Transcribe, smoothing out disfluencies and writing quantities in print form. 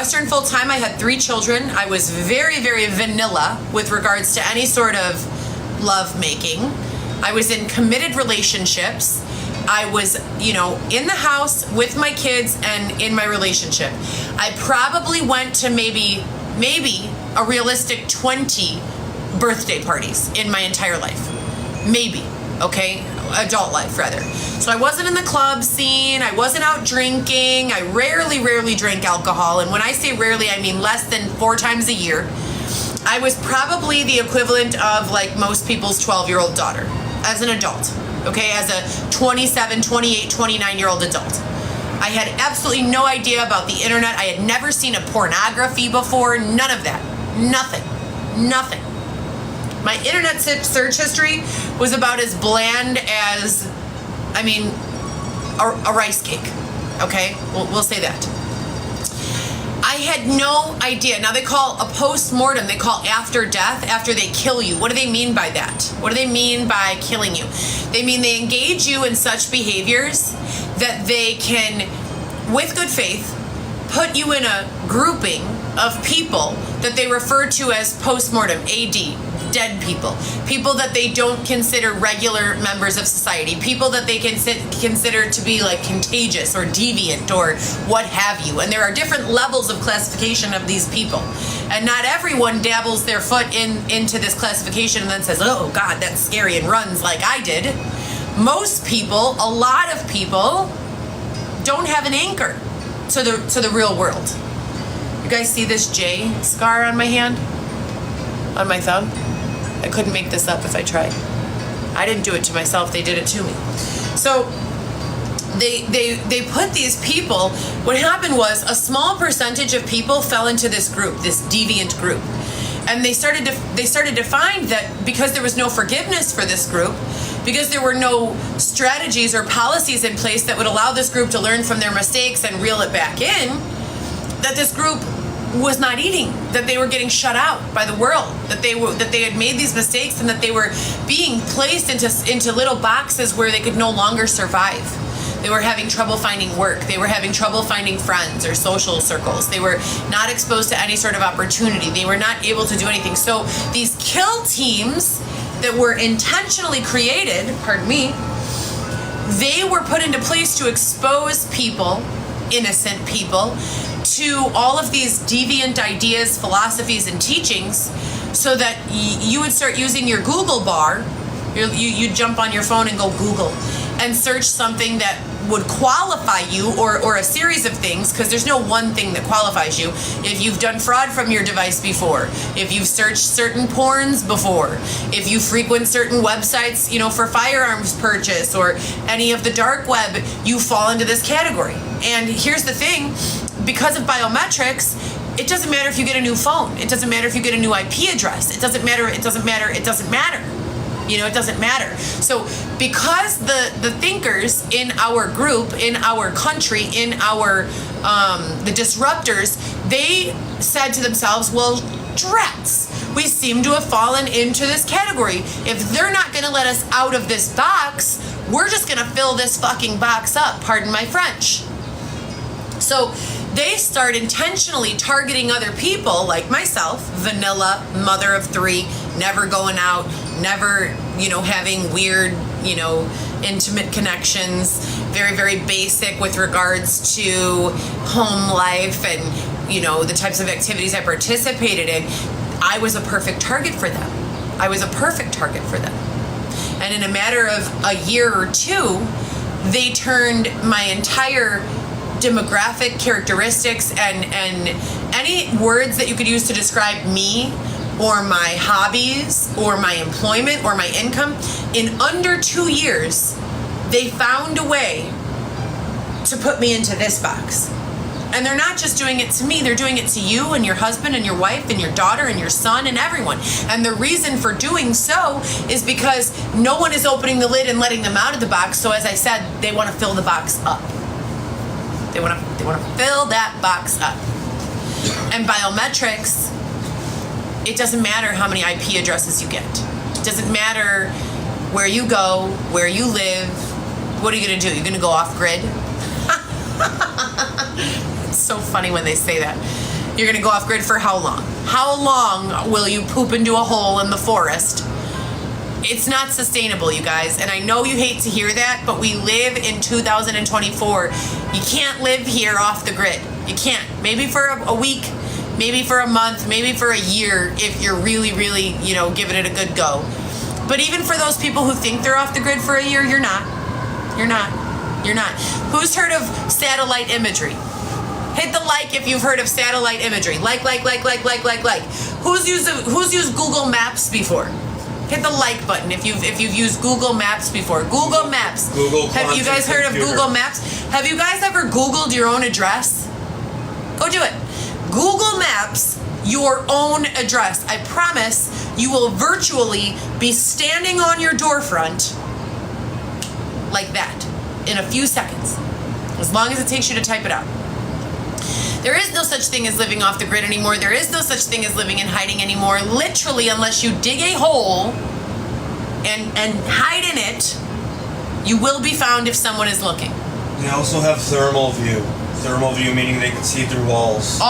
Western full-time, I had 3 children. I was very, very vanilla with regards to any sort of love making. I was in committed relationships. I was, in the house with my kids and in my relationship. I probably went to maybe a realistic 20 birthday parties in my entire life. Maybe, okay? Adult life, rather. So I wasn't in the club scene. I wasn't out drinking. I rarely drank alcohol. And when I say rarely, I mean less than 4 times a year. I was probably the equivalent of like most people's 12-year-old daughter as an adult, okay? As a 27, 28, 29-year-old adult. I had absolutely no idea about the internet. I had never seen a pornography before. None of that. Nothing. My internet search history was about as bland as, a rice cake, okay? We'll say that. I had no idea. Now they call a postmortem, they call after death, after they kill you. What do they mean by that? What do they mean by killing you? They mean they engage you in such behaviors that they can, with good faith, put you in a grouping of people that they refer to as postmortem, AD. Dead people that they don't consider regular members of society, people that they can consider to be like contagious or deviant or what have you. And there are different levels of classification of these people, and not everyone dabbles their foot into this classification and then says, oh God, that's scary, and runs like I did. Most people, a lot of people, don't have an anchor to the real world. You guys see this J scar on my hand, on my thumb? I couldn't make this up if I tried. I didn't do it to myself, they did it to me. So they put these people, what happened was a small percentage of people fell into this group, this deviant group. And they started to find that because there was no forgiveness for this group, because there were no strategies or policies in place that would allow this group to learn from their mistakes and reel it back in, that this group was not eating, that they were getting shut out by the world, that they had made these mistakes, and that they were being placed into little boxes where they could no longer survive. They were having trouble finding work. They were having trouble finding friends or social circles. They were not exposed to any sort of opportunity. They were not able to do anything. So these kill teams that were intentionally created, they were put into place to expose people, innocent people, to all of these deviant ideas, philosophies, and teachings, so that you would start using your Google bar. You jump on your phone and go Google and search something that would qualify you, or a series of things, because there's no one thing that qualifies you. If you've done fraud from your device before, if you've searched certain porns before, if you frequent certain websites, for firearms purchase or any of the dark web, you fall into this category. And here's the thing, because of biometrics, it doesn't matter if you get a new phone. It doesn't matter if you get a new IP address. It doesn't matter. It doesn't matter. So because the thinkers in our group, in our country, in our the disruptors, they said to themselves, well, drats, we seem to have fallen into this category. If they're not going to let us out of this box, we're just going to fill this fucking box up, pardon my French. So they start intentionally targeting other people like myself, vanilla, mother of 3, never going out, never, having weird, intimate connections, very, very basic with regards to home life and, the types of activities I participated in. I was a perfect target for them. And in a matter of a year or 2, they turned my entire demographic characteristics and any words that you could use to describe me or my hobbies or my employment or my income. In under 2 years, they found a way to put me into this box. And they're not just doing it to me, they're doing it to you and your husband and your wife and your daughter and your son and everyone. And the reason for doing so is because no one is opening the lid and letting them out of the box. So as I said, they want to fill the box up. They want to fill that box up. And biometrics, it doesn't matter how many IP addresses you get. It doesn't matter where you go, where you live. What are you going to do? You're going to go off grid? It's so funny when they say that. You're going to go off grid for how long? How long will you poop into a hole in the forest? It's not sustainable, you guys. And I know you hate to hear that, but we live in 2024. You can't live here off the grid. You can't. Maybe for a week, maybe for a month, maybe for a year if you're really, really, giving it a good go. But even for those people who think they're off the grid for a year, you're not. You're not. You're not. Who's heard of satellite imagery? Hit the like if you've heard of satellite imagery. Like. Who's used Google Maps before? Hit the like button if you've used Google Maps before. Google Maps. Have you guys heard of Google Maps? Have you guys ever Googled your own address? Go do it. Google Maps your own address. I promise you will virtually be standing on your door front like that in a few seconds, as long as it takes you to type it out. There is no such thing as living off the grid anymore. There is no such thing as living in hiding anymore. Literally, unless you dig a hole and hide in it, you will be found if someone is looking. They also have thermal view. Thermal view meaning they can see through walls.